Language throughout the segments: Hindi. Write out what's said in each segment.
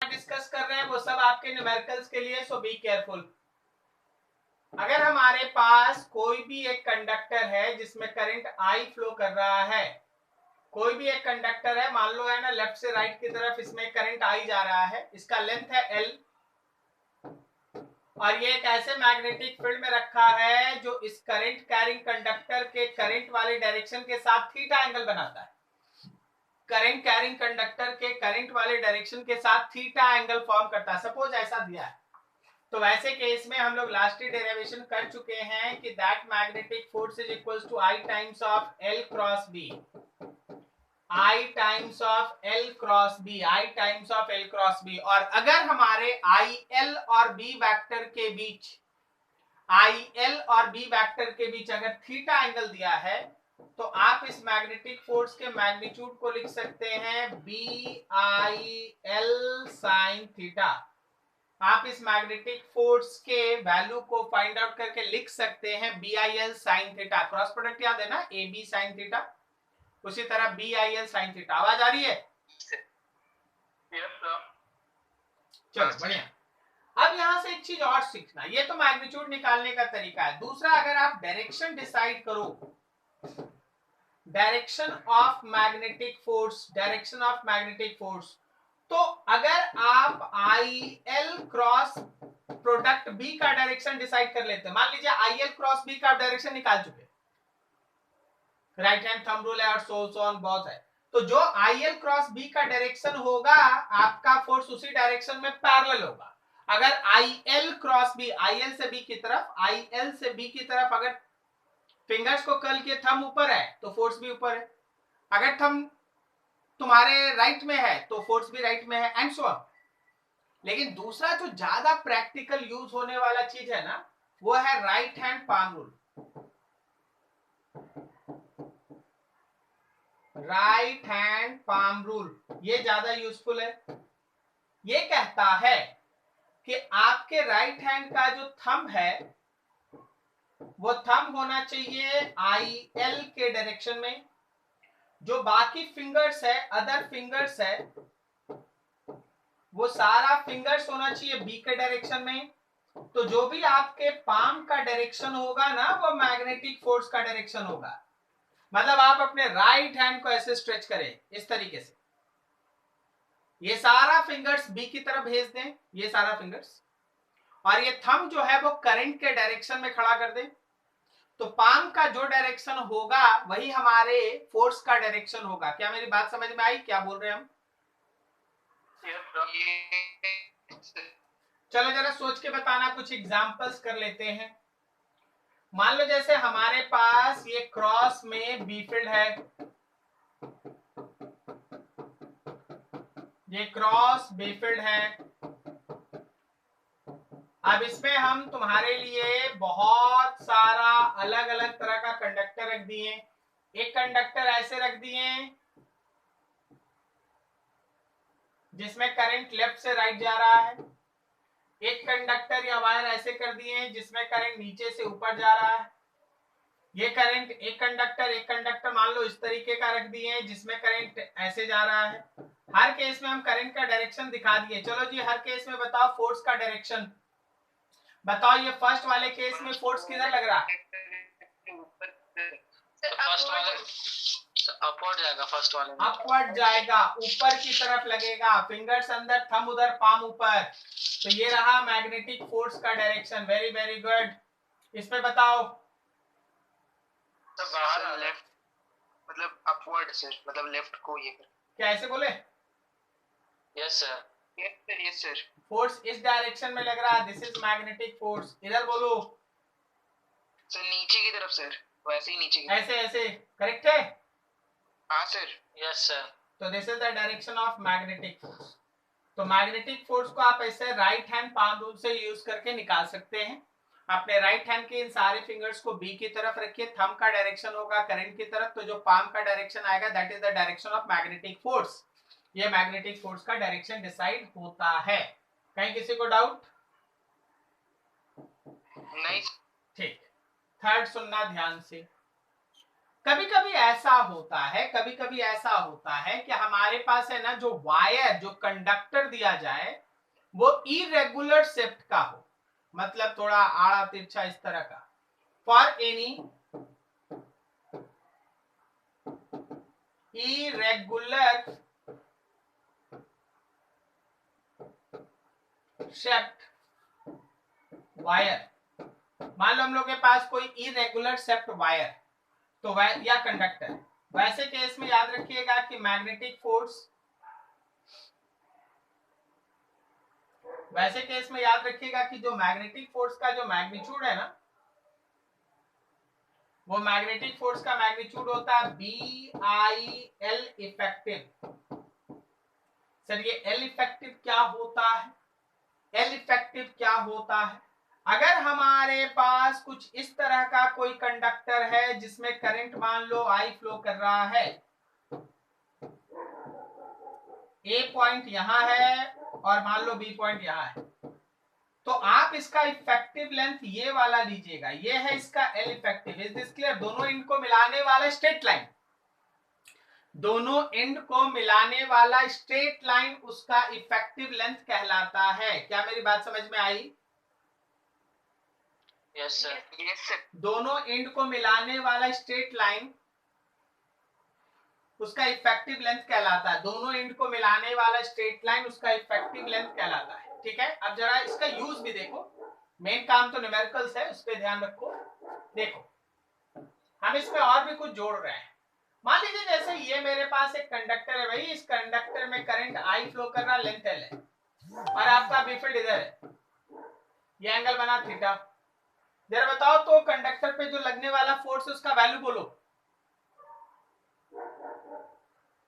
मैं डिस्कस कर रहे हैं वो सब आपके न्यूमेरिकल्स के लिए, सो बी केयरफुल। अगर हमारे पास कोई भी एक कंडक्टर है जिसमें करंट आई फ्लो कर रहा है, कोई भी एक कंडक्टर है, मान लो है ना, लेफ्ट से राइट की तरफ इसमें करंट आई जा रहा है, इसका लेंथ है एल, और ये एक ऐसे मैग्नेटिक फील्ड में रखा है जो इस करंट कैरिंग कंडक्टर के करंट वाले डायरेक्शन के साथ थीटा एंगल बनाता है। करंट कैरिंग कंडक्टर के करंट वाले डायरेक्शन के साथ थीटा एंगल फॉर्म करता है। सपोज ऐसा दिया है, तो वैसे केस में हम लोग लास्ट डेरिवेशन कर चुके हैं कि that magnetic force is equals to I times of L cross B, I times of L cross B, I times of L cross B. और अगर हमारे आई एल और बी वेक्टर के बीच, आई एल और बी वेक्टर के बीच अगर थीटा एंगल दिया है, तो आप इस मैग्नेटिक फोर्स के मैग्नीट्यूड को लिख सकते हैं B I L sine theta. आप इस मैग्नेटिक फोर्स के वैल्यू को फाइंड आउट करके लिख सकते हैं B I L sine theta. Cross product याद है ना, ए बी साइन थीटा, उसी तरह B I L sine theta. आवाज आ रही है? चलो बढ़िया। अब यहां से एक चीज और सीखना, ये तो मैग्नीट्यूड निकालने का तरीका है। दूसरा, अगर आप डायरेक्शन डिसाइड करो, direction of magnetic force, direction of magnetic force, तो अगर आप I L cross product B का डायरेक्शन डिसाइड कर लेते हैं, मान लीजिए आई एल क्रॉस बी का डायरेक्शन निकाल चुके, राइट हैंड थंब रूल है और सो ऑन बहुत है, तो जो आई एल क्रॉस बी का डायरेक्शन होगा, आपका फोर्स उसी डायरेक्शन में पैरेलल होगा। अगर I L cross B, I L से बी की तरफ, आई एल से बी की तरफ अगर फिंगर्स को कर्ल किए, थंब ऊपर है तो फोर्स भी ऊपर है, अगर थंब तुम्हारे राइट में है तो फोर्स भी राइट में है, एंड सो ऑन। लेकिन दूसरा जो ज्यादा प्रैक्टिकल यूज होने वाला चीज है ना, वो है right hand palm rule. Right hand palm rule ये ज्यादा यूजफुल है। ये कहता है कि आपके राइट हैंड का जो थंब है, वो थंब होना चाहिए आई एल के डायरेक्शन में, जो बाकी फिंगर्स है, अदर फिंगर्स है, वो सारा फिंगर्स होना चाहिए बी के डायरेक्शन में। तो जो भी आपके पाम का डायरेक्शन होगा ना, वो मैग्नेटिक फोर्स का डायरेक्शन होगा। मतलब आप अपने राइट हैंड को ऐसे स्ट्रेच करें इस तरीके से, ये सारा फिंगर्स बी की तरफ भेज दें, ये सारा फिंगर्स, और ये थंब जो है वो करंट के डायरेक्शन में खड़ा कर दें। तो पाम का जो डायरेक्शन होगा वही हमारे फोर्स का डायरेक्शन होगा। क्या मेरी बात समझ में आई? क्या बोल रहे हैं हम? चलो जरा सोच के बताना, कुछ एग्जांपल्स कर लेते हैं। मान लो जैसे हमारे पास ये क्रॉस में बी फील्ड है, ये क्रॉस बी फील्ड है। अब इसमें हम तुम्हारे लिए बहुत सारा अलग अलग तरह का कंडक्टर रख दिए। एक कंडक्टर ऐसे रख दिए जिसमें करंट लेफ्ट से राइट जा रहा है, एक कंडक्टर या वायर ऐसे कर दिए जिसमें करंट नीचे से ऊपर जा रहा है। ये करंट एक कंडक्टर मान लो इस तरीके का रख दिए जिसमें करंट ऐसे जा रहा है। हर केस में हम करंट का डायरेक्शन दिखा दिए। चलो जी, हर केस में बताओ फोर्स का डायरेक्शन बताओ। ये फर्स्ट वाले केस में फोर्स किधर लग रहा है? फर्स्ट वाले अपवर्ड जाएगा, फर्स्ट वाले में अपवर्ड जाएगा, ऊपर की तरफ लगेगा, फिंगर्स अंदर, थंब उधर, पाम ऊपर। तो ये रहा मैग्नेटिक फोर्स का डायरेक्शन। Very very good. इसमें बताओ। तो बाहर लेफ्ट, मतलब अपवर्ड से, मतलब लेफ्ट को ये कर। क्या ऐसे बोले? Yes sir, yes sir. Force इस डायरेक्शन में लग रहा है, दिस इज मैग्नेटिक फोर्स। इधर बोलो सर, नीचे की तरफ सर, वैसे ही नीचे की ऐसे ऐसे, करेक्ट है? हाँ सर, यस सर। तो this is the direction of magnetic force. तो मैग्नेटिक फोर्स को आप ऐसे राइट हैंड पाम रूल से यूज करके निकाल सकते हैं। अपने राइट हैंड के इन सारे फिंगर्स को बी की तरफ रखिए, थंब का डायरेक्शन होगा करंट की तरफ, तो जो पाम का डायरेक्शन आएगा that is the direction of magnetic force. ये मैग्नेटिक फोर्स का डायरेक्शन डिसाइड होता है। कहीं किसी को डाउट? नहीं। ठीक, थर्ड सुनना ध्यान से। कभी कभी ऐसा होता है कि हमारे पास है ना जो वायर, जो कंडक्टर दिया जाए वो इरेगुलर शेप्ड का हो, मतलब थोड़ा आड़ा तिरछा इस तरह का। For any irregular shaped wire, मान लो हम लोग के पास कोई इरेगुलर शेप्ड वायर तो या कंडक्टर, वैसे केस में याद रखिएगा कि मैग्नेटिक फोर्स, वैसे केस में याद रखिएगा कि जो मैग्नेटिक फोर्स का जो मैग्नीट्यूड है ना, वो मैग्नेटिक फोर्स का मैग्नीट्यूड होता है BIL इफेक्टिव। सर ये L इफेक्टिव क्या होता है? L इफेक्टिव क्या होता है? अगर हमारे पास कुछ इस तरह का कोई कंडक्टर है जिसमें करंट मान लो I फ्लो कर रहा है, A पॉइंट यहां है और मान लो B पॉइंट यहां है, तो आप इसका इफेक्टिव लेंथ ये वाला लीजिएगा, ये है इसका L effective. Is this clear? दोनों एंड को मिलाने वाला स्ट्रेट लाइन, दोनों एंड को मिलाने वाला स्ट्रेट लाइन उसका इफेक्टिव लेंथ कहलाता है। क्या मेरी बात समझ में आई? Yes sir, yes sir. दोनों एंड को मिलाने वाला स्ट्रेट लाइन उसका इफेक्टिव लेंथ कहलाता है, दोनों एंड को मिलाने वाला स्ट्रेट लाइन उसका इफेक्टिव लेंथ कहलाता है। ठीक है, अब जरा इसका यूज भी देखो, मेन काम तो न्यूमेरिकल्स है, उस पर ध्यान रखो। देखो हम इसमें और भी कुछ जोड़ रहे हैं। मान लीजिए जैसे ये मेरे पास एक कंडक्टर है भाई, इस कंडक्टर में करंट I फ्लो कर रहा, लेंथ L है, और आपका बी फील्ड इधर है, ये एंगल बना थीटा। जरा बताओ तो कंडक्टर पे जो लगने वाला फोर्स है उसका वैल्यू बोलो,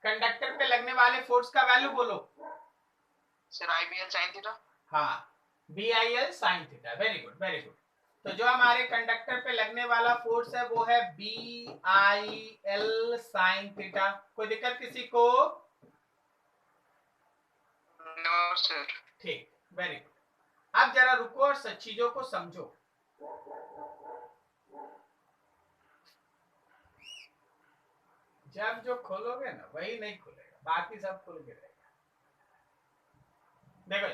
कंडक्टर पे लगने वाले फोर्स का वैल्यू बोलो। Sir IBL sin theta. हाँ, BIL sin theta. Very good, very good. तो जो हमारे कंडक्टर पे लगने वाला फोर्स है वो है BIL sin थीटा। कोई दिक्कत किसी को? No sir. ठीक, वेरी गुड। अब जरा रुको और सब चीजों को समझो। जब जो खोलोगे ना वही नहीं खुलेगा, बाकी सब खुल के रहेगा। देखो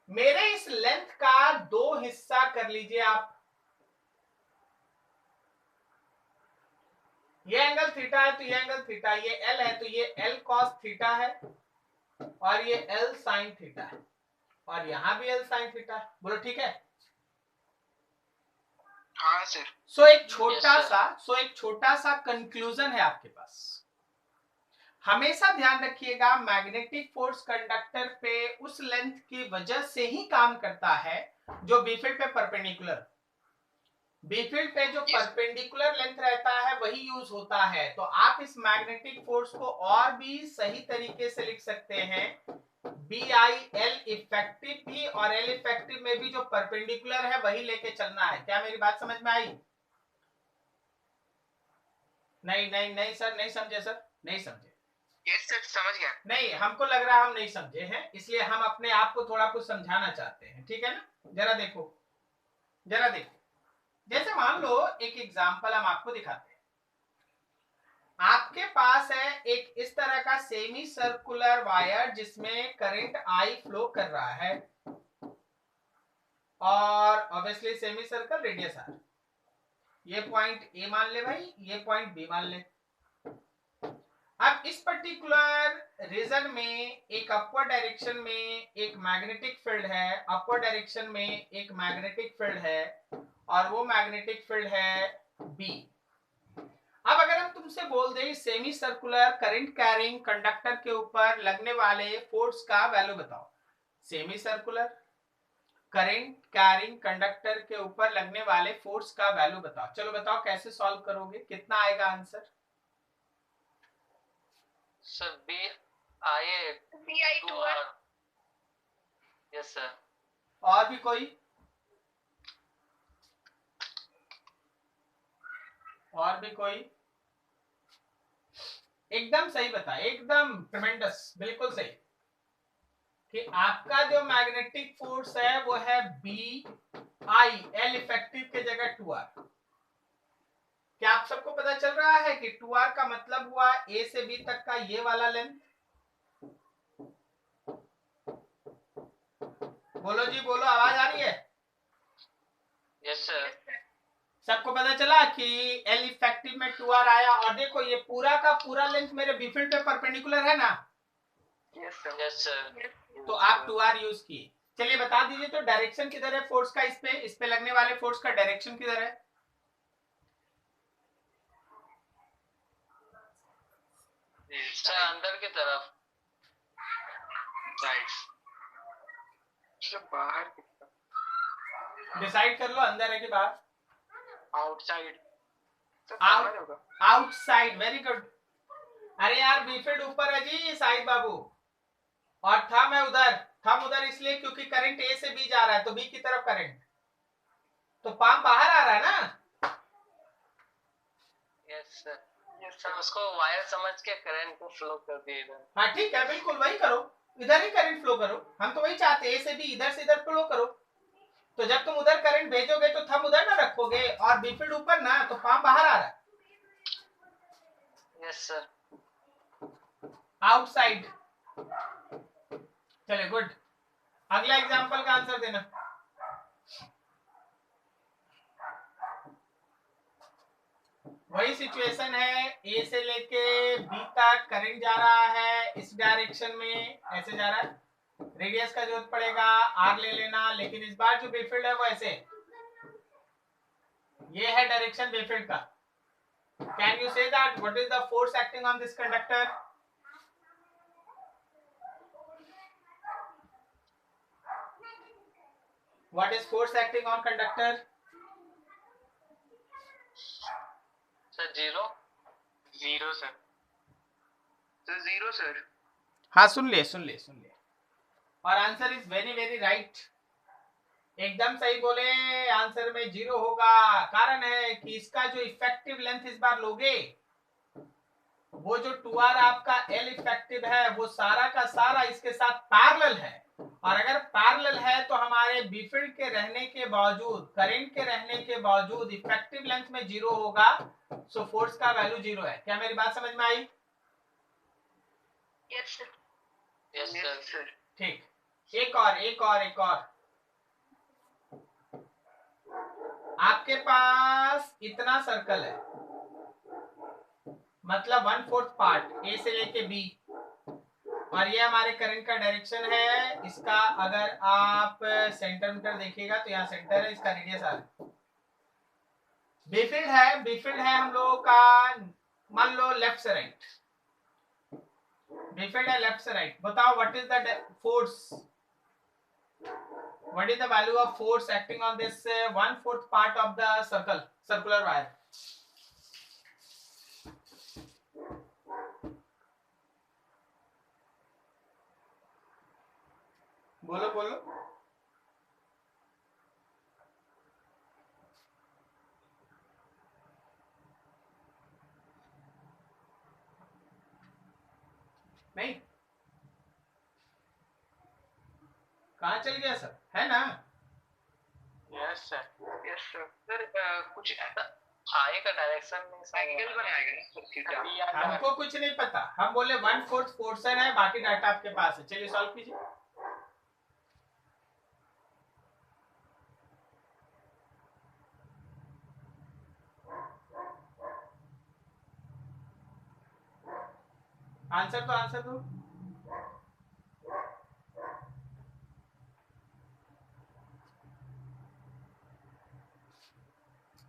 मेरे इस लेंथ का दो हिस्सा कर लीजिए आप, ये एंगल थीटा है तो ये एंगल थीटा, ये L है तो ये L cos थीटा है और ये L sin थीटा है, और यहां भी L sin थीटा है। बोलो ठीक है? हाँ सर। सो एक छोटा सा कंक्लूजन है आपके पास। हमेशा ध्यान रखिएगा मैग्नेटिक फोर्स कंडक्टर पे उस लेंथ की वजह से ही काम करता है जो बी फील्ड पे परपेंडिकुलर, बी फील्ड पे जो परपेंडिकुलर लेंथ रहता है वही यूज होता है। तो आप इस मैग्नेटिक फोर्स को और भी सही तरीके से लिख सकते हैं, BIL इफेक्टिव भी, और L इफेक्टिव में भी जो परपेंडिकुलर है वही लेके चलना है। क्या मेरी बात समझ में आई? नहीं नहीं नहीं सर, नहीं समझे सर, नहीं समझे। यस सर, समझ गया। नहीं, हमको लग रहा है हम नहीं समझे हैं, इसलिए हम अपने आप को थोड़ा कुछ समझाना चाहते हैं। ठीक है ना? जरा देखो, जरा देखो, जैसे मान लो एक एग्जांपल हम आपको दिखाते हैं। आपके पास है एक इस तरह का सेमी सर्कुलर वायर जिसमें करंट I फ्लो कर रहा है, और obviously semi circle radius R। ये पॉइंट A मान ले भाई, ये पॉइंट B मान ले। अब इस पर्टिकुलर रीजन में एक अपवर्ड डायरेक्शन में एक मैग्नेटिक फील्ड है, अपवर्ड डायरेक्शन में एक मैग्नेटिक फील्ड है, और वो मैग्नेटिक फील्ड है B। अब अगर हम तुमसे बोल दें semi circular current carrying conductor के ऊपर लगने वाले फोर्स का वैल्यू बताओ, semi circular current carrying conductor के ऊपर लगने वाले फोर्स का वैल्यू बताओ। चलो बताओ कैसे सॉल्व करोगे, कितना आएगा answer? Sir BI2R। Yes sir. और भी कोई? और भी कोई? एकदम सही बता, एकदम ट्रेमेंडस, बिल्कुल सही, कि आपका जो मैग्नेटिक फोर्स है वो है BI, L इफेक्टिव के जगह 2R। क्या आप सबको पता चल रहा है कि 2r का मतलब हुआ ए से बी तक का ये वाला लेंथ? बोलो जी बोलो, आवाज आ रही है? Yes sir. सबको पता चला कि एल इफेक्टिव में 2r आया, और देखो ये पूरा का पूरा लेंथ मेरे बी फील्ड पे परपेंडिकुलर है ना? Yes sir. तो आप 2r यूज किए। चलिए बता दीजिए तो डायरेक्शन किधर है फोर्स का? इस पे लगने वाले फोर्स का डायरेक्शन किधर है? सर अंदर की तरफ। साइड। बाहर की तरफ। डिसाइड कर लो, अंदर है कि बाहर? आउटसाइड। Outside, very good. अरे यार बी फील्ड ऊपर है जी साहिद बाबू, और थम है उधर। थम उधर इसलिए क्योंकि करंट ए से बी जा रहा है, तो बी की तरफ करंट, तो पाम बाहर आ रहा है ना? Yes sir. सर उसको वायर समझ के करंट को फ्लो कर दिए इधर। हाँ ठीक है, बिल्कुल वही करो, इधर ही करंट फ्लो करो। हम तो वही चाहते हैं, ए से बी इधर से इधर फ्लो करो। तो जब तुम उधर करंट भेजोगे तो थम उधर ना रखोगे, और बी फील्ड ऊपर ना, तो पाम बाहर आ रहा है। Yes sir. आउटसाइड। चलिए गुड। अगला एग्जांपल का आंसर देना। वही सिचुएशन है, ए से लेके बी तक करंट जा रहा है इस डायरेक्शन में, ऐसे जा रहा है। रेडियस का जरूरत पड़ेगा, आर ले लेना, लेकिन इस बार जो बेफील्ड है वो ऐसे, ये है डायरेक्शन बेफील्ड का। Can you say that what is the force acting on this conductor? What is force acting on conductor? Sir zero. Zero sir. Sir zero sir. हाँ सुन ले सुन ले सुन ले, और answer is very very right, एकदम सही बोले। आंसर में जीरो होगा। कारण है कि इसका जो इफेक्टिव लेंथ इस बार लोगे, वो जो 2r आपका एल इफेक्टिव है वो सारा का सारा इसके साथ पैरेलल है, और अगर पैरेलल है तो हमारे बी फील्ड के रहने के बावजूद, करंट के रहने के बावजूद इफेक्टिव लेंथ में जीरो होगा। सो फोर्स का वैल्यू जीरो है। क्या मेरी बात समझ में आई? Yes sir. Yes sir. ठीक, एक और आपके पास इतना सर्कल है, मतलब 1/4 पार्ट ए से लेके बी, और ये हमारे करंट का डायरेक्शन है। इसका अगर आप सेंटर मीटर देखिएगा तो यहाँ सेंटर है, इसका रेडियस आर है। बीफील्ड है हम लोगों का, मान लो लेफ्ट से राइट, बीफील्ड है लेफ्ट से राइट। बताओ what is the force, what is the value of force acting on this 1/4 part of the circular wire? बोलो बोलो। नहीं, कहाँ चल गया सर, है ना? Yes sir. Yes sir. Sir कुछ आगे का डायरेक्शन में एंगल बनाएगा। हमको कुछ नहीं पता, हम बोले 1/4 पोर्शन है, बाकी डाटा आपके पास है। चलिए सॉल्व कीजिए। आंसर दो।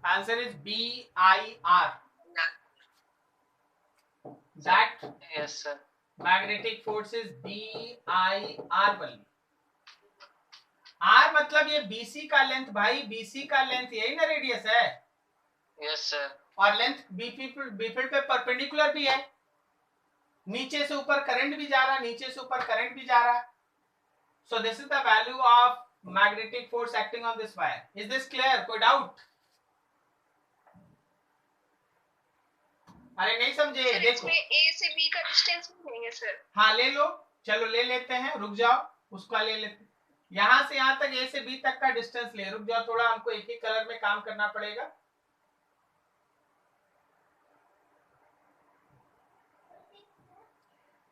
Answer is BIR. That yes sir. magnetic force is BIR only. R मतलब ये BC का लेंथ भाई, BC का लेंथ यही ना रेडियस है। Yes sir. और लेंथ बी फील्ड पे परपेंडिकुलर भी है, नीचे से ऊपर करंट भी जा रहा है, नीचे से ऊपर करंट भी जा रहा है। So this is the value of magnetic force acting on this wire. Is this clear? कोई डाउट? अरे नहीं समझे, देखो इसमें ए से बी का डिस्टेंस मिलेंगे सर। हाँ ले लो, चलो ले लेते हैं, रुक जाओ, उसका ले लेते हैं। यहां से यहां तक ए से बी तक का डिस्टेंस ले, रुक जाओ थोड़ा, हमको एक ही कलर में काम करना पड़ेगा।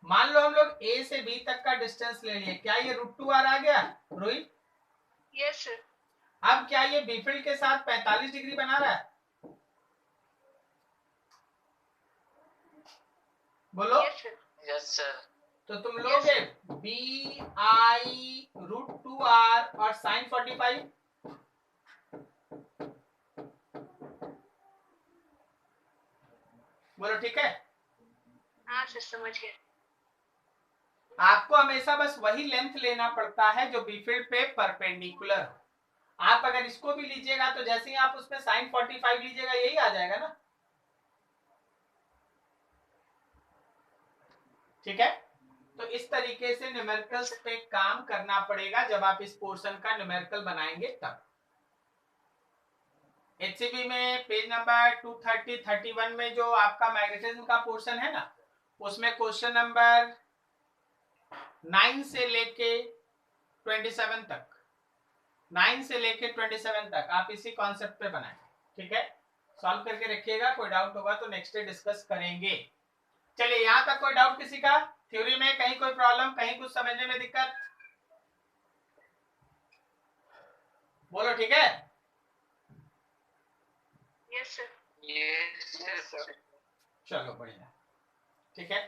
मान लो हम लोग ए से बी तक का डिस्टेंस ले लिए, क्या ये √2r आ गया रोहित? Yes sir. अब क्या ये बी फील्ड के साथ 45 डिग्री बना रहा है? बोलो। Yes sir. Yes sir. तो तुम लोगे बी आई √2r और sin 45। बोलो ठीक है। हाँ सर समझ गए। आपको हमेशा बस वही लेंथ लेना पड़ता है जो बी फील्ड पे परपेंडिकुलर हो। आप अगर इसको भी लीजिएगा तो जैसे ही आप उसमें sin 45 लीजिएगा यही आ जाएगा ना, ठीक है। तो इस तरीके से न्यूमेरिकल्स पे काम करना पड़ेगा जब आप इस पोर्शन का न्यूमेरिकल बनाएंगे तब। HCB में पेज नंबर 230 31 में जो आपका मैग्नेटिज्म का पोर्शन है ना, उसमें क्वेश्चन नंबर 9 से लेके 27 तक, 9 से लेके 27 तक आप इसी कॉन्सेप्ट पे बनाएं, ठीक है। सॉल्व करके रखिएगा, कोई डाउट होगा तो नेक्स्ट डे डिस्कस करेंगे। चलिए यहां तक कोई डाउट किसी का? थ्योरी में कहीं कोई प्रॉब्लम, कहीं कुछ समझने में दिक्कत? बोलो ठीक है। Yes sir. Yes sir. चलो बढ़िया, ठीक है।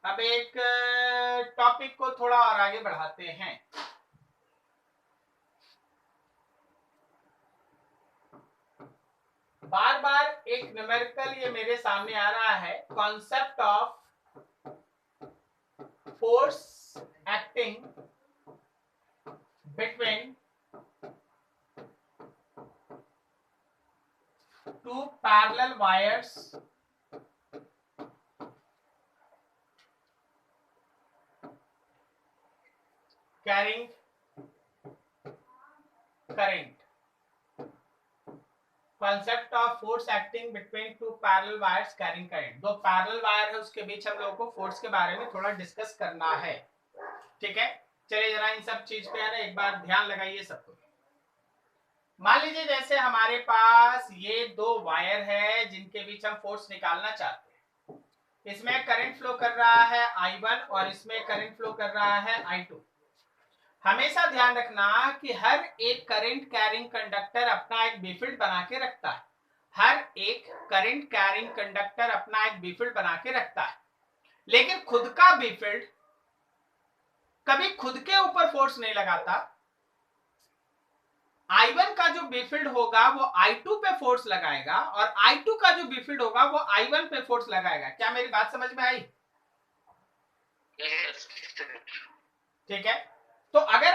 अब एक टॉपिक को थोड़ा और आगे बढ़ाते हैं। बार बार एक न्यूमेरिकल ये मेरे सामने आ रहा है, concept of force acting between two parallel wires carrying current. Concept of force acting between two parallel wires carrying current. दो पैरेलल वायर है उसके बीच हम लोगों को फोर्स के बारे में थोड़ा डिस्कस करना है, ठीक है। चलिए जरा इन सब चीज पे है ना एक बार ध्यान लगाइए सबको। मान लीजिए जैसे हमारे पास ये दो वायर है जिनके बीच हम फोर्स निकालना चाहते हैं। इसमें करंट फ्लो कर रहा है I1 और इसमें करंट फ्लो कर रहा है I2। हमेशा ध्यान रखना कि हर एक करंट कैरिंग कंडक्टर अपना एक बी फील्ड बना के रखता है। हर एक करंट कैरिंग कंडक्टर अपना एक बी फील्ड बना के रखता है, लेकिन खुद का बी फील्ड कभी खुद के ऊपर फोर्स नहीं लगाता। I1 का जो बी फील्ड होगा वो I2 पे फोर्स लगाएगा और I2 का जो बी फील्ड होगा वो I1 पे फोर्स लगाएगा। क्या मेरी बात समझ में आई? ठीक है। तो अगर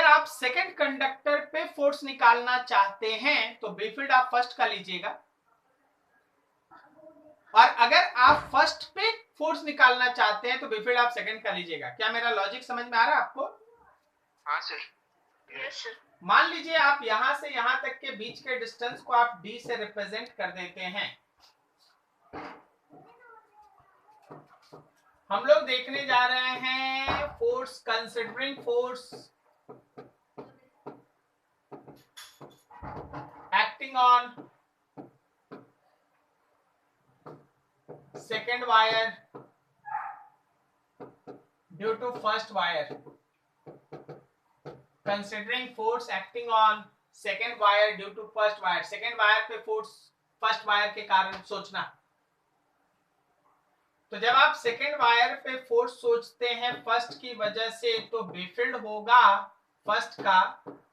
आप सेकंड कंडक्टर पे फोर्स निकालना चाहते हैं तो बी फील्ड आप फर्स्ट का लीजिएगा, और अगर आप फर्स्ट पे फोर्स निकालना चाहते हैं तो बी फील्ड आप सेकंड का लीजिएगा। क्या मेरा लॉजिक समझ में आ रहा है आपको? हाँ सर। Yes sir. मान लीजिए आप यहां से यहां तक के बीच के डिस्टेंस को आप d से रिप्रेजेंट कर देते हैं। हम लोग देखने जा रहे हैं force, considering force acting on second wire due to first wire. Considering force acting on second wire due to first wire. Second wire पे फोर्स फर्स्ट वायर के कारण सोचना। तो जब आप सेकेंड वायर पे फोर्स सोचते हैं फर्स्ट की वजह से, तो बी फील्ड होगा फर्स्ट का,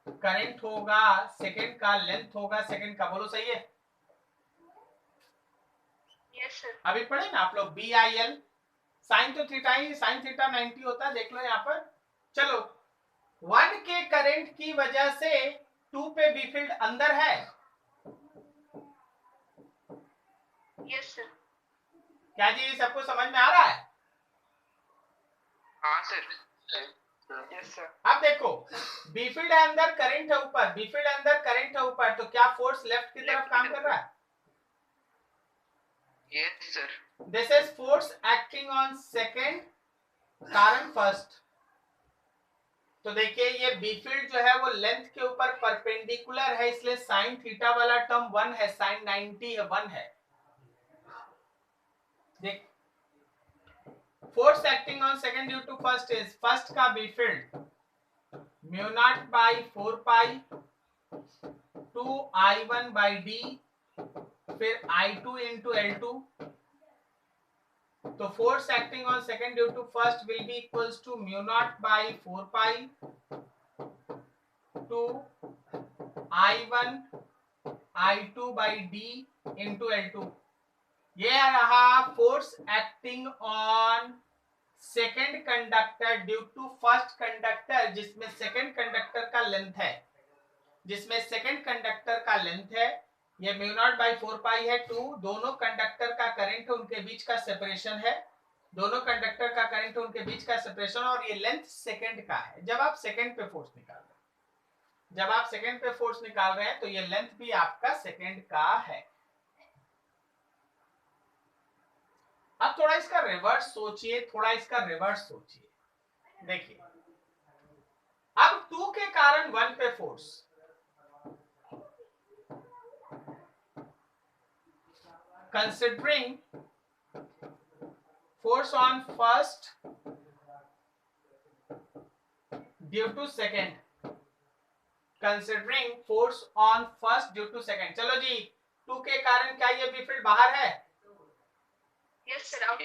करंट होगा सेकेंड का, लेंथ होगा सेकेंड का। बोलो सही है? Yes sir. अभी पढ़े ना आप लोग BIL, साइन तो थीटा ही, साइन थीटा 90 होता है, देख लो यहाँ पर। चलो 1 के करंट की वजह से 2 पे बी फील्ड अंदर है। Yes sir. क्या जी सबको समझ में आ रहा है? हाँ सर। Yes sir. अब देखो बी फील्ड है अंदर, करंट है ऊपर, बी फील्ड अंदर, करंट है ऊपर, तो क्या फोर्स लेफ्ट की तरफ काम कर रहा है? Yes sir. This is force acting on second, कारण फर्स्ट। तो देखिए ये बी फील्ड जो है वो लेंथ के ऊपर परपेंडिकुलर है, इसलिए साइन थीटा वाला टर्म 1 है, साइन 90 है 1 है। देख force acting on second due to first is, first का B field mu naught by 4 pi 2 I1 by D, फिर I2 इंटू L2। तो force acting on second due to first will be equals to mu naught by 4 pi 2 I1 I2 by D into L2। ये रहा force acting on second conductor due to first conductor, जिसमें सेकेंड कंडक्टर का लेंथ है, जिसमें सेकेंड कंडक्टर का लेंथ है, ये म्यू नॉट बाई 4 पाई है 2, दोनों कंडक्टर का करंट उनके बीच का सेपरेशन है, दोनों कंडक्टर का करंट उनके बीच का सेपरेशन, और ये लेंथ सेकेंड का है। जब आप सेकेंड पे फोर्स निकाल रहे हैं, जब आप सेकेंड पे फोर्स निकाल रहे हैं तो ये लेंथ भी आपका सेकेंड का है। अब थोड़ा इसका रिवर्स सोचिए, थोड़ा इसका रिवर्स सोचिए। देखिए अब 2 के कारण 1 पे force, considering force on first due to second, considering force on first due to second। चलो जी, 2 के कारण क्या ये बी फील्ड बाहर है? Yes sir, out.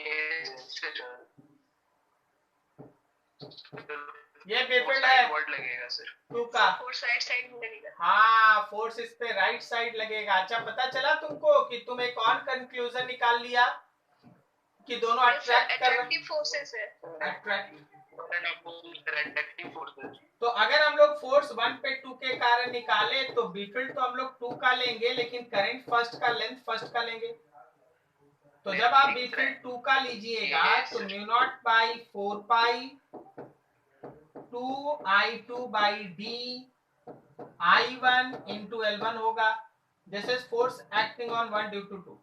ये बी फील्ड है वर्ड लगेगा सर 2 का। फोर्स राइट साइड में लगेगा। हाँ, फोर्स इस पे राइट साइड लगेगा। अच्छा, पता चला तुमको कि तुम एक और कंक्लूजन निकाल लिया कि दोनों अट्रैक्ट कर रहे हैं। अट्रैक्टिव फोर्सेस है। तो अगर हम लोग फोर्स 1 पे 2 के कारण निकाले तो बी फील्ड तो हम लोग 2 का लेंगे, लेकिन करंट फर्स्ट का, लेंथ फर्स्ट का लेंगे। तो जब आप बी फील्ड 2 का लीजिएगा तो mu naught by 4 pi 2 I2 by D I1 into L1 होगा। This is force acting on 1 due to 2।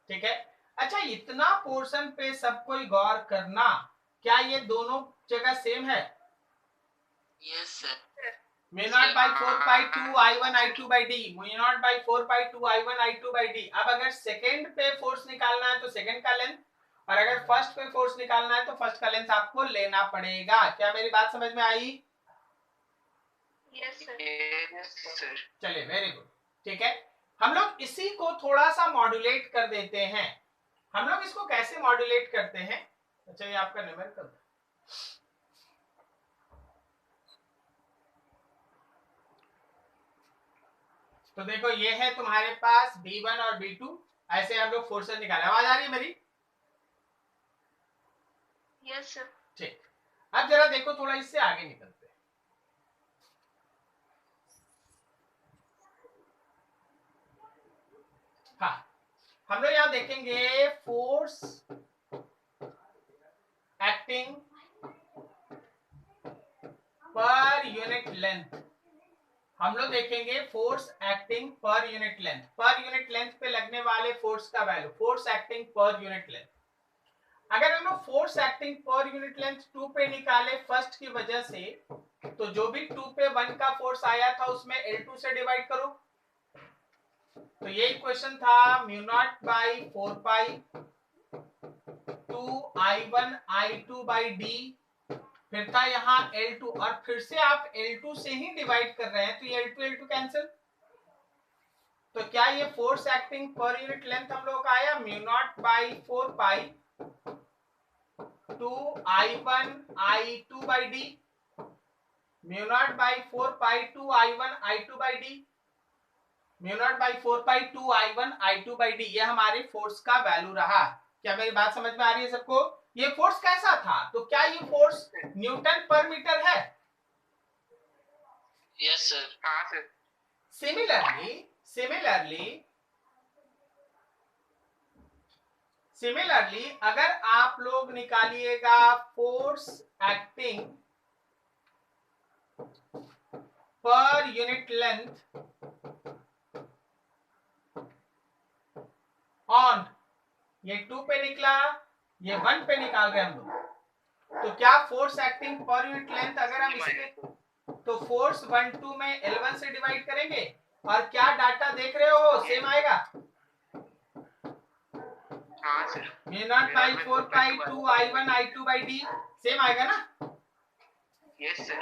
ठीक है। अच्छा, इतना पोर्शन पे सब कोई गौर करना, क्या ये दोनों जगह सेम है? Yes sir. Mu naught by 4 pi 2 I1 I2 by D, mu naught by 4 pi 2 I1 I2 by D. अब अगर सेकेंड पे फोर्स निकालना है तो सेकेंड का लेंथ, और अगर फर्स्ट पे फोर्स निकालना है तो फर्स्ट का लेंथ आपको लेना पड़ेगा। क्या मेरी बात समझ में आई? Yes sir. चलिए, वेरी गुड। ठीक है, हम लोग इसी को थोड़ा सा मॉड्यूलेट कर देते हैं। हम लोग इसको कैसे मॉड्यूलेट करते हैं? अच्छा, ये आपका न्यूमेरिकल, तो देखो ये है तुम्हारे पास B1 और B2, ऐसे हम लोग फोर्सेस निकाले। आवाज आ रही है मेरी? Yes sir. ठीक, अब जरा देखो, थोड़ा इससे आगे निकलते हैं। हाँ, हम लोग यहां देखेंगे force acting per unit length. हम लोग देखेंगे force acting per unit length, पर यूनिट लेंथ पे लगने वाले फोर्स का value, force acting per unit length. अगर हम लोग force acting per unit length 2 पे निकाले फर्स्ट की वजह से, तो जो भी 2 पे 1 का फोर्स आया था उसमें L2 से डिवाइड करो। तो ये इक्वेशन था mu naught by 4 pi 2 I1 I2 by D, फिर था यहाँ L2, और फिर से आप L2 से ही डिवाइड कर रहे हैं तो ये L2 L2 कैंसिल। तो क्या ये force acting per unit length हम लोग का आया mu naught by 4 pi 2 I1 I2 by D, mu naught by 4 pi 2 I1 I2 by D, mu naught by 4 pi 2 I1 I2 by D. ये हमारे फोर्स का वैल्यू रहा। क्या मेरी बात समझ में आ रही है सबको? ये फोर्स कैसा था? तो क्या ये फोर्स न्यूटन पर मीटर है? Yes sir. हाँ सर। सिमिलरली अगर आप लोग निकालिएगा force acting per unit length on, ये 2 पे निकला, ये 1 पे निकाल रहे हैं हम लोग, तो क्या force acting per unit length अगर हम इसके, तो फोर्स 1 2 में L1 से डिवाइड करेंगे और क्या डाटा देख रहे हो सेम आएगा? हाँ sir, mu naught by 4 pi 2 I1 I2 by D, same आएगा ना? Yes sir.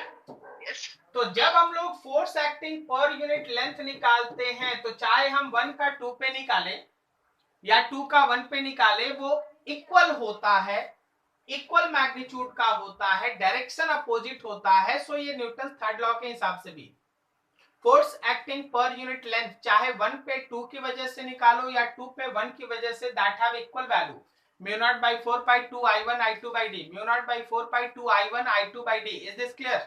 Yes. तो जब हम लोग force acting per unit length निकालते हैं तो चाहे हम 1 का 2 पे निकाले या 2 का 1 पे निकाले, वो इक्वल होता है, इक्वल मैग्नीट्यूड का होता है, डायरेक्शन अपोजिट होता है। सो ये न्यूटन थर्ड लॉ के हिसाब से भी force acting per unit length चाहे 1 पे 2 की वजह से निकालो या 2 पे 1 की वजह से, that have equal value. Mu naught by 4 pi 2 I1 I2 by D, mu naught by 4 pi 2 I1 I2 by D. Is this clear?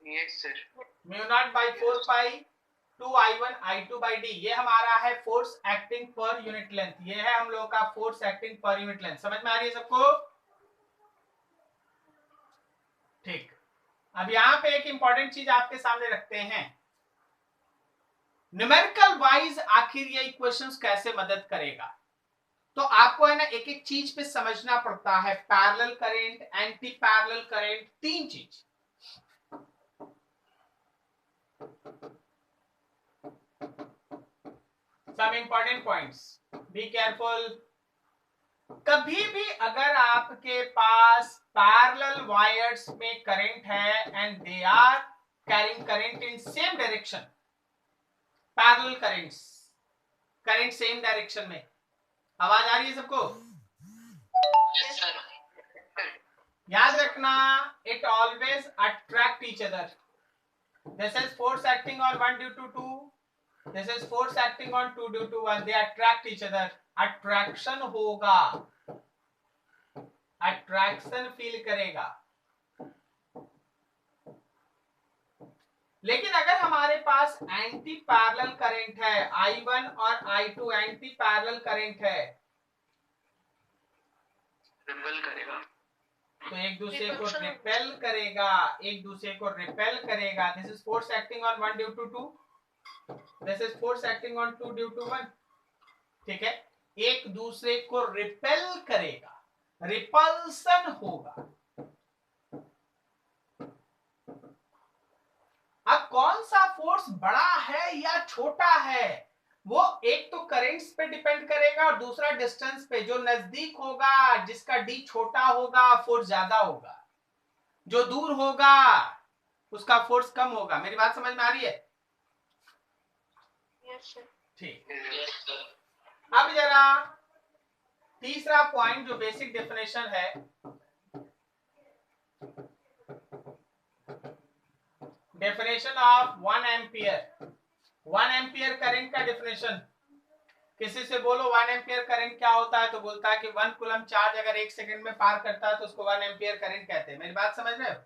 Yes sir. Mu naught by 4 pi 2 I1 I2 by D, ये हमारा है force acting per unit length. ये है हम लोग का force acting per unit length. समझ में आ रही है सबको? ठीक। अब यहां पे एक इंपॉर्टेंट चीज आपके सामने रखते हैं, न्यूमेरिकल वाइज आखिर ये इक्वेशंस कैसे मदद करेगा। तो आपको है ना एक एक चीज पे समझना पड़ता है, parallel current, anti parallel current, तीन चीज। Some important points, be careful। कभी भी अगर आपके पास पैरेलल वायर्स में करंट है and they are carrying current in same direction, parallel currents, current same direction में, आवाज आ रही है सबको? Yes sir. याद रखना, it always attract each other. This is force acting on 1 due to 2, this is force acting on 2 due to 1, they attract each other. Attraction होगा, अट्रैक्शन फील करेगा। लेकिन अगर हमारे पास एंटी पैरेलल करंट है, I1 और I2 एंटी पैरेलल करंट है, रिपल करेगा, तो एक दूसरे को रिपेल करेगा, एक दूसरे को रिपेल करेगा। This is force acting on 1 due to 2, this is force acting on 2 due to 1। ठीक है, एक दूसरे को रिपेल करेगा, रिपल्सन होगा। अब कौन सा फोर्स बड़ा है या छोटा है, वो एक तो करेंट्स पे डिपेंड करेगा और दूसरा डिस्टेंस पे। जो नजदीक होगा, जिसका डी छोटा होगा, फोर्स ज्यादा होगा, जो दूर होगा उसका फोर्स कम होगा। मेरी बात समझ में आ रही है? Yes, sir. ठीक। Yes sir. अब जरा तीसरा पॉइंट जो बेसिक डेफिनेशन है, definition of 1 ampere. 1 ampere current का डेफिनेशन, किसी से बोलो 1 एम्पियर करंट क्या होता है, तो बोलता है कि 1 कूलम चार्ज अगर 1 सेकंड में पार करता है तो उसको 1 एम्पियर करंट कहते हैं। मेरी बात समझ रहे हो?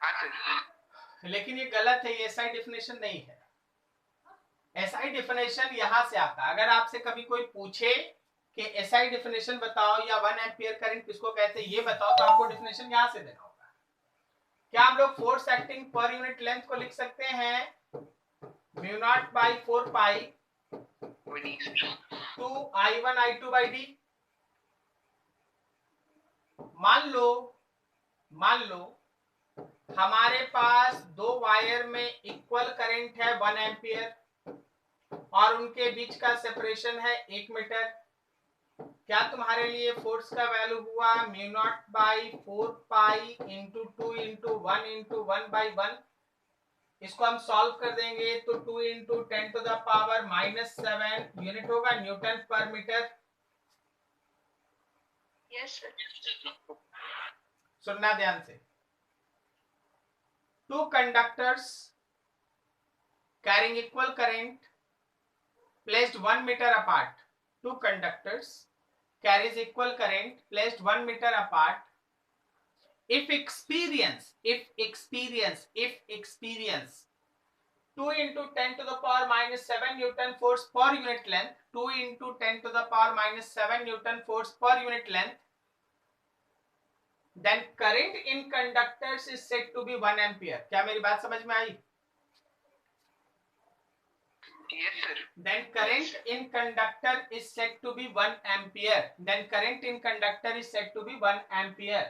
हाँ सर। लेकिन ये गलत है, ये एसआई डेफिनेशन नहीं है। एसआई डेफिनेशन यहां से आता है। अगर आपसे कभी कोई पूछे कि एसआई डेफिनेशन बताओ या 1 एम्पियर करंट किसको कहते हैं ये बताओ, तो आपको डेफिनेशन यहां से देना होगा। क्या हम लोग force acting per unit length को लिख सकते हैं mu naught by 4 pi 2 I1 I2 by D. मान लो हमारे पास दो वायर में इक्वल करंट है 1 एम्पियर और उनके बीच का सेपरेशन है 1 मीटर। क्या तुम्हारे लिए फोर्स का वैल्यू हुआ mu naught by 4 pi into 2 into 1 into 1 by 1। इसको हम सॉल्व कर देंगे तो 2 into 10 to the power -7 unit होगा newton per metre. Yes, sir. सुनना ध्यान से, two conductors carrying equal current placed 1 meter apart. Two conductors carries equal current placed 1 meter apart. If experience 2 into 10 to the power -7 Newton force per unit length, 2 into 10 to the power -7 Newton force per unit length, then current in conductors is said to be 1 ampere. क्या मेरी बात समझ में आई? Yes sir. Then current in conductor is said to be 1 ampere. Then current in conductor is said to be 1 ampere.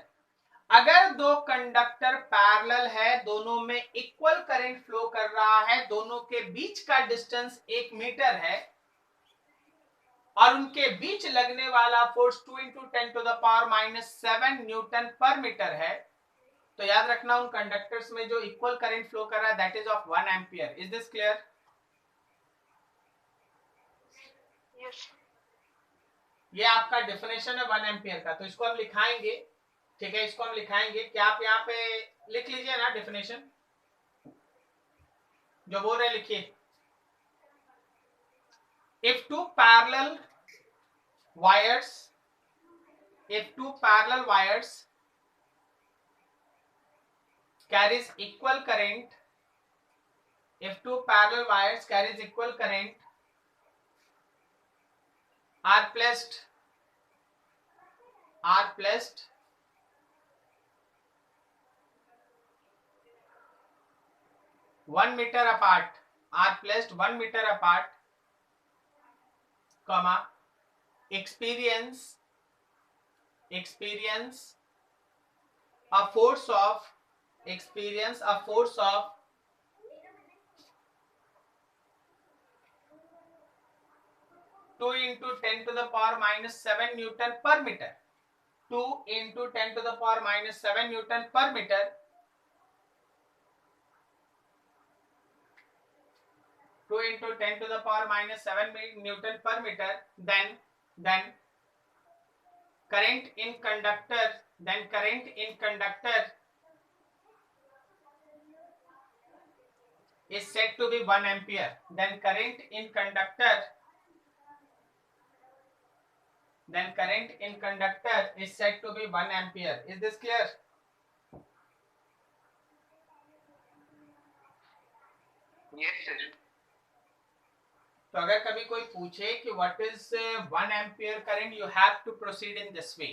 अगर दो कंडक्टर पैरेलल है, दोनों में इक्वल करंट फ्लो कर रहा है, दोनों के बीच का डिस्टेंस 1 मीटर है, और उनके बीच लगने वाला फोर्स 2 × 10⁻⁻7 न्यूटन पर मीटर है, तो याद रखना उन कंडक्टर्स में जो इक्वल करंट फ्लो कर रहा है that is of 1 ampere. Is this clear? Yes. ये आपका डेफिनेशन है 1 एम्पियर का, तो इसको हम लिखाएंगे, ठीक है, इसको हम लिखाएंगे। क्या आप यहाँ पे लिख लीजिए ना डेफिनेशन, जो बोल रहे लिखिए। If two parallel wires carries equal current, if two parallel wires carries equal current are placed one meter apart, comma, experience a force of 2 × 10⁻⁷ Newton per meter. 2 × 10⁻⁷ Newton per meter. 2 × 10⁻⁷ Newton per meter. Then current in conductor is said to be 1 ampere. Then current in conductor is said to be 1 ampere. Is this clear? Yes, sir. तो अगर कभी कोई पूछे कि what is 1 ampere current, you have to proceed in this way,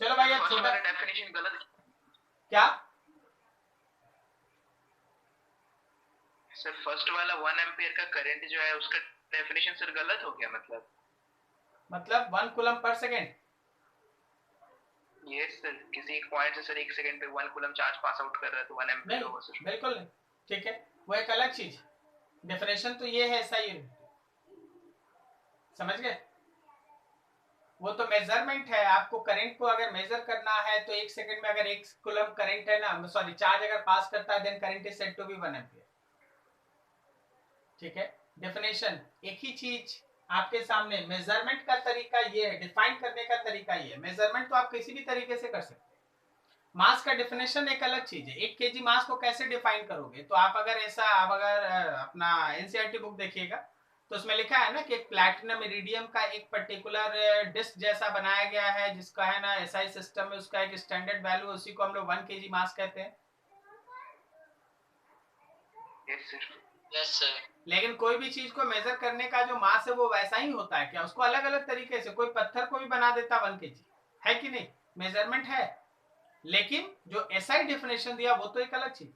चलो भाई ये छोटा डेफिनेशन गलत क्या सर? फर्स्ट वाला 1 एम्पियर का करंट जो है उसका डेफिनेशन सर गलत हो गया, मतलब 1 coulomb per second. Yes sir, किसी एक पॉइंट से सर 1 सेकंड पे 1 कूलम चार्ज पास आउट कर रहा है तो 1 एम्पियर होगा सर। बिल्कुल नहीं, ठीक है, वो एक अलग चीज। डेफिनेशन तो ये है SI यूनिट, समझ गए? वो तो मेजरमेंट है। आपको करंट को अगर मेजर करना है तो 1 सेकंड में अगर 1 कूलम करंट है ना, सॉरी चार्ज अगर पास करता है then current is said to be 1 ampere, ठीक है। डेफिनेशन एक ही चीज आपके सामने, मेजरमेंट का तरीका ये है, डिफाइन करने का तरीका ये है। मेजरमेंट तो आप किसी भी तरीके से कर सकते हैं, मास का डेफिनेशन एक अलग चीज है। 1 kg मास को कैसे डिफाइन करोगे? तो आप अगर अपना एनसीईआरटी बुक देखिएगा तो उसमें लिखा है ना कि एक प्लैटिनम इरिडियम का एक पर्टिकुलर डिस्क जैसा बनाया गया है जिसका है ना एसआई सिस्टम में उसका एक स्टैंडर्ड वैल्यू, उसी को हम लोग 1 kg मास कहते हैं। Yes sir. लेकिन कोई भी चीज को मेजर करने का जो मास है वो वैसा ही होता है क्या? उसको अलग अलग तरीके से, कोई पत्थर को भी बना देता 1 kg, है कि नहीं? मेजरमेंट है, लेकिन जो एसआई डेफिनेशन दिया वो तो एक अलग चीज।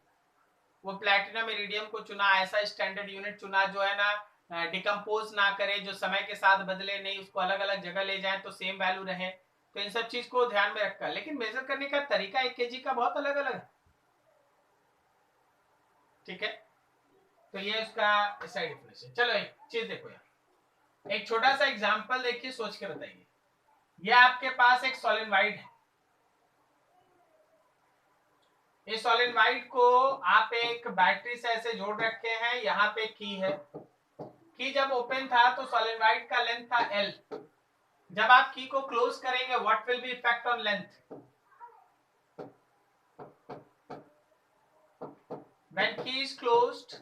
वो प्लैटिनम इरिडियम को चुना, ऐसा स्टैंडर्ड यूनिट चुना जो है ना डिकम्पोज ना करे, जो समय के साथ बदले नहीं, उसको अलग अलग जगह ले जाए तो सेम वैल्यू रहे। तो इन सब चीज को ध्यान में रखकर, लेकिन मेजर करने का तरीका 1 kg का बहुत अलग अलग है, ठीक है। तो ये उसका एसआई डेफिनेशन। चलो एक चीज देखो यार, एक छोटा सा एग्जांपल देखिए, सोच के बताइए। ये आपके पास एक सॉलिनॉइड है, इस सॉलिनॉइड को आप एक बैटरी से ऐसे जोड़ रखे हैं, यहाँ पे की है। की जब ओपन था तो सॉलिनॉइड का लेंथ था L। जब आप की को क्लोज करेंगे what will be effect on length? When की is closed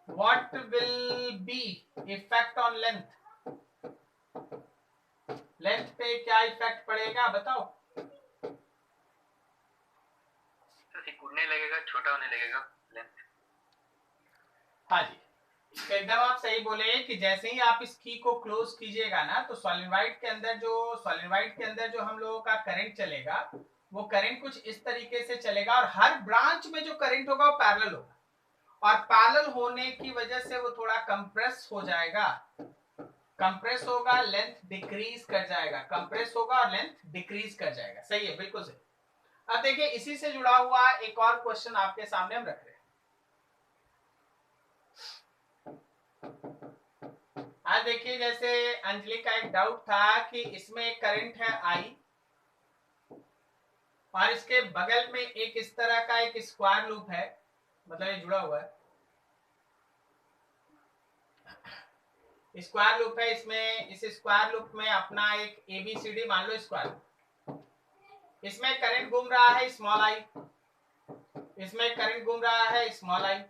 what will be effect on length? Length पे क्या इफेक्ट पड़ेगा बताओ? सिकुड़ने लगेगा, छोटा होने लगेगा लेंथ। हाँ जी, तो एकदम आप सही बोले कि जैसे ही आप इस की को क्लोज कीजिएगा ना तो सॉलिनॉइड के अंदर जो हम लोगों का करंट चलेगा वो करंट कुछ इस तरीके से चलेगा, और हर ब्रांच में जो करंट होगा वो पैरेलल होगा, और पैरेलल होने की वजह से वो थोड़ा कंप्रेस हो जाएगा। कंप्रेस होगा, लेंथ डिक्रीज कर जाएगा, कंप्रेस होगा और लेंथ डिक्रीज कर जाएगा। सही है, बिल्कुल सही। अब देखिए इसी से जुड़ा हुआ एक और क्वेश्चन आपके सामने हम रख रहे हैं। आज देखिए, जैसे अंजलि का एक डाउट था कि इसमें एक करंट है आई और इसके बगल में एक इस तरह का एक स्क्वायर लूप है, मतलब ये जुड़ा हुआ है, स्क्वायर लूप है। इसमें इस स्क्वायर लूप में अपना एक एबीसीडी मान लो स्क्वायर, इसमें करंट घूम रहा है स्मॉल आई, इसमें करंट घूम रहा है स्मॉल आई।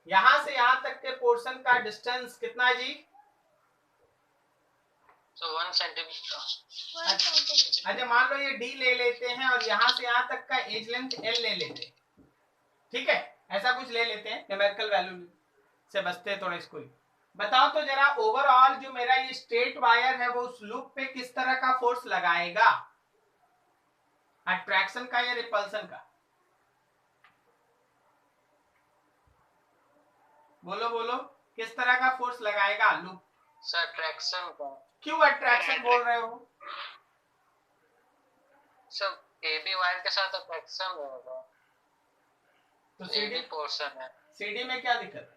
यहां से यहां तक के पोर्शन का डिस्टेंस कितना है जी? So 1 centimetre. अच्छा, मान लो ये डी ले लेते हैं और यहां से यहां तक का एज लेंथ एल ले लेते हैं, ठीक है, ऐसा कुछ ले लेते हैं, न्यूमेरिकल वैल्यू से बचते हैं थोड़ा इसको। बताओ तो जरा, ओवरऑल जो मेरा ये स्ट्रेट वायर है वो उस लूप पे किस तरह का फोर्स लगाएगा, अट्रैक्शन का या रिपल्सन का? बोलो बोलो, किस तरह का फोर्स लगाएगा लूप? सर अट्रैक्शन का। क्यों अट्रैक्शन बोल रहे हो? सर एबी वायर के साथ अट्रैक्शन होगा, तो सीडी पोर्शन है। सीडी में क्या दिक्कत है?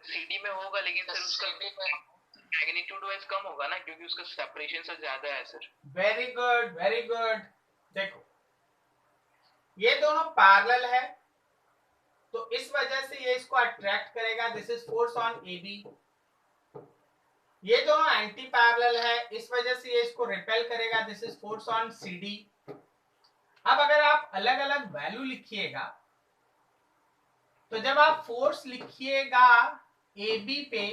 सीडी में होगा लेकिन सर उसका मैग्नीट्यूड वाइज कम होगा ना, क्योंकि उसका सेपरेशन से ज्यादा है sir. Very good very good. देखो ये दोनों पैरेलल है तो इस वजह से ये इसको अट्रैक्ट करेगा, this is force on AB. ये दोनों एंटी पैरेलल है, इस वजह से ये इसको रिपेल करेगा, this is force on CD. अब अगर आप अलग अलग वैल्यू लिखिएगा तो जब आप फोर्स लिखिएगा AB पे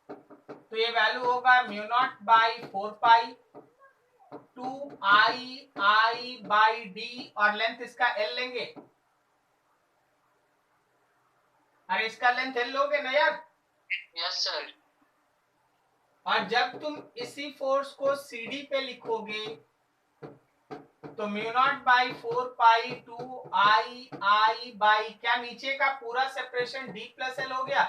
तो ये वैल्यू होगा mu naught by 4 pi 2I by D और लेंथ इसका L लेंगे। अरे इसका लेंथ L लोगे ना यार? Yes sir. और जब तुम इसी फोर्स को CD पे लिखोगे तो mu naught by 4 pi 2I by क्या नीचे का पूरा सेपरेशन D प्लस L हो गया?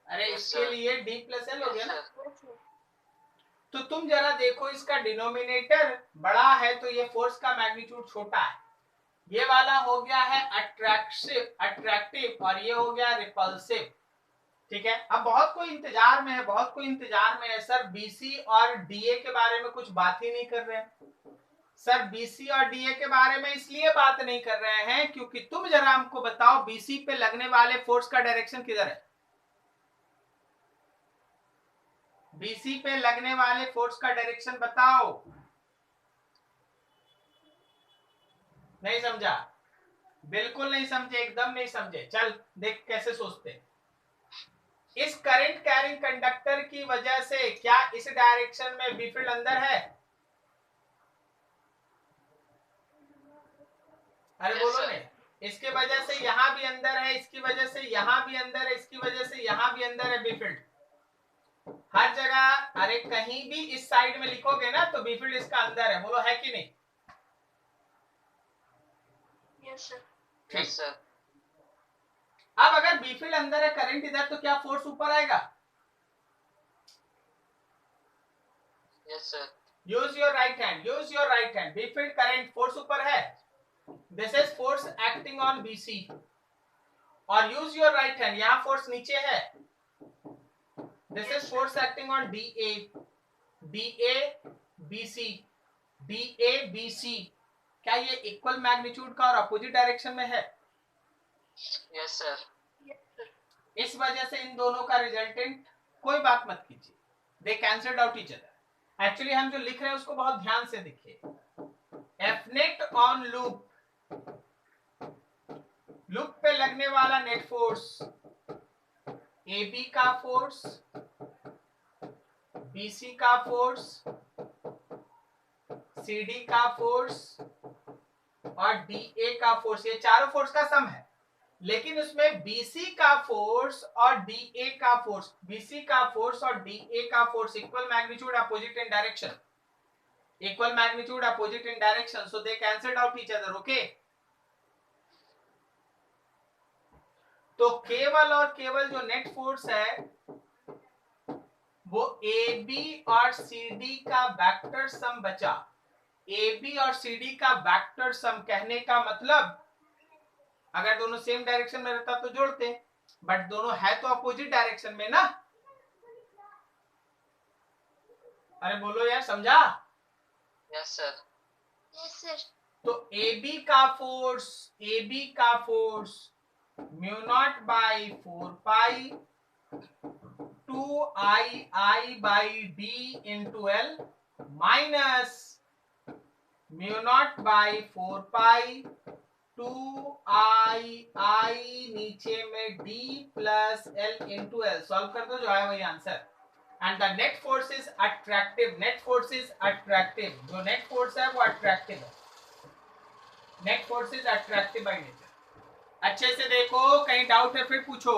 अरे इसके लिए D प्लस L हो गया ना? तो तुम जरा देखो, इसका डिनोमिनेटर बड़ा है तो ये फोर्स का मैग्नीट्यूड छोटा है, ये वाला हो गया है अट्रैक्टिव और ये हो गया रिपल्सिव, ठीक है। अब बहुत कोई इंतजार में है, बहुत कोई इंतजार में है, सर बीसी और डीए के बारे में कुछ बात ही नहीं कर रहे हैं। सर बीसी और डीए के बारे में इसलिए बात नहीं कर रहे हैं क्योंकि तुम जरा हमको बताओ बीसी पे लगने वाले फोर्स का डायरेक्शन किधर है? बीसी पे लगने वाले फोर्स का डायरेक्शन बताओ। नहीं समझा? बिल्कुल नहीं समझे, एकदम नहीं समझे। चल देख कैसे सोचते हैं। इस करंट कैरिंग कंडक्टर की वजह से क्या इस डायरेक्शन में बी फील्ड अंदर है? अरे बोलो नहीं। इसके वजह से यहां भी अंदर है, इसकी वजह से यहां भी अंदर है, इसकी वजह से यहां भी अंदर है बी फील्ड, हर जगह। अरे कहीं भी इस साइड में लिखोगे ना तो बी फील्ड इसका अंदर है, बोलो है कि नहीं? Yes sir. Yes sir. अब अगर बी फील्ड अंदर है, करंट इधर, तो क्या फोर्स ऊपर आएगा? Yes sir. Use your right hand, use your right hand. B field current force ऊपर है, this is force acting on BC. और यूज योर राइट हैंड, यहां फोर्स नीचे है, this is force acting on DA. DA BC, DA BC, क्या ये इक्वल मैग्नीट्यूड का और अपोजिट डायरेक्शन में है? Yes sir. इस वजह से इन दोनों का रिजल्टेंट, कोई बात मत कीजिए, they cancelled out each other. Actually हम जो लिख रहे हैं उसको बहुत ध्यान से देखिए। F net on loop, loop पे लगने वाला नेट फोर्स AB का फोर्स, BC का फोर्स, CD का फोर्स और DA का फोर्स, ये चारों फोर्स का सम है। लेकिन उसमें BC का फोर्स और DA का फोर्स, BC का फोर्स और DA का force equal magnitude opposite in direction, equal magnitude opposite in direction, so they cancelled out each other. Okay, तो केवल और केवल जो नेट फोर्स है वो AB और CD का वेक्टर सम बचा। AB और CD का वेक्टर सम कहने का मतलब अगर दोनों सेम डायरेक्शन में रहता तो जोड़ते, बट दोनों है तो अपोजिट डायरेक्शन में ना। अरे बोलो यार, समझा? Yes sir. Yes sir. तो AB का force mu naught by 4 pi 2II by D into L minus mu naught by 4 pi 2II नीचे में D plus L into L। Solve कर दो, जो है वही answer. And the net force is attractive. Net force is attractive, जो नेट फोर्स है वो अट्रैक्टिव है। Net force is attractive by nature. अच्छे से देखो, कहीं डाउट है फिर पूछो।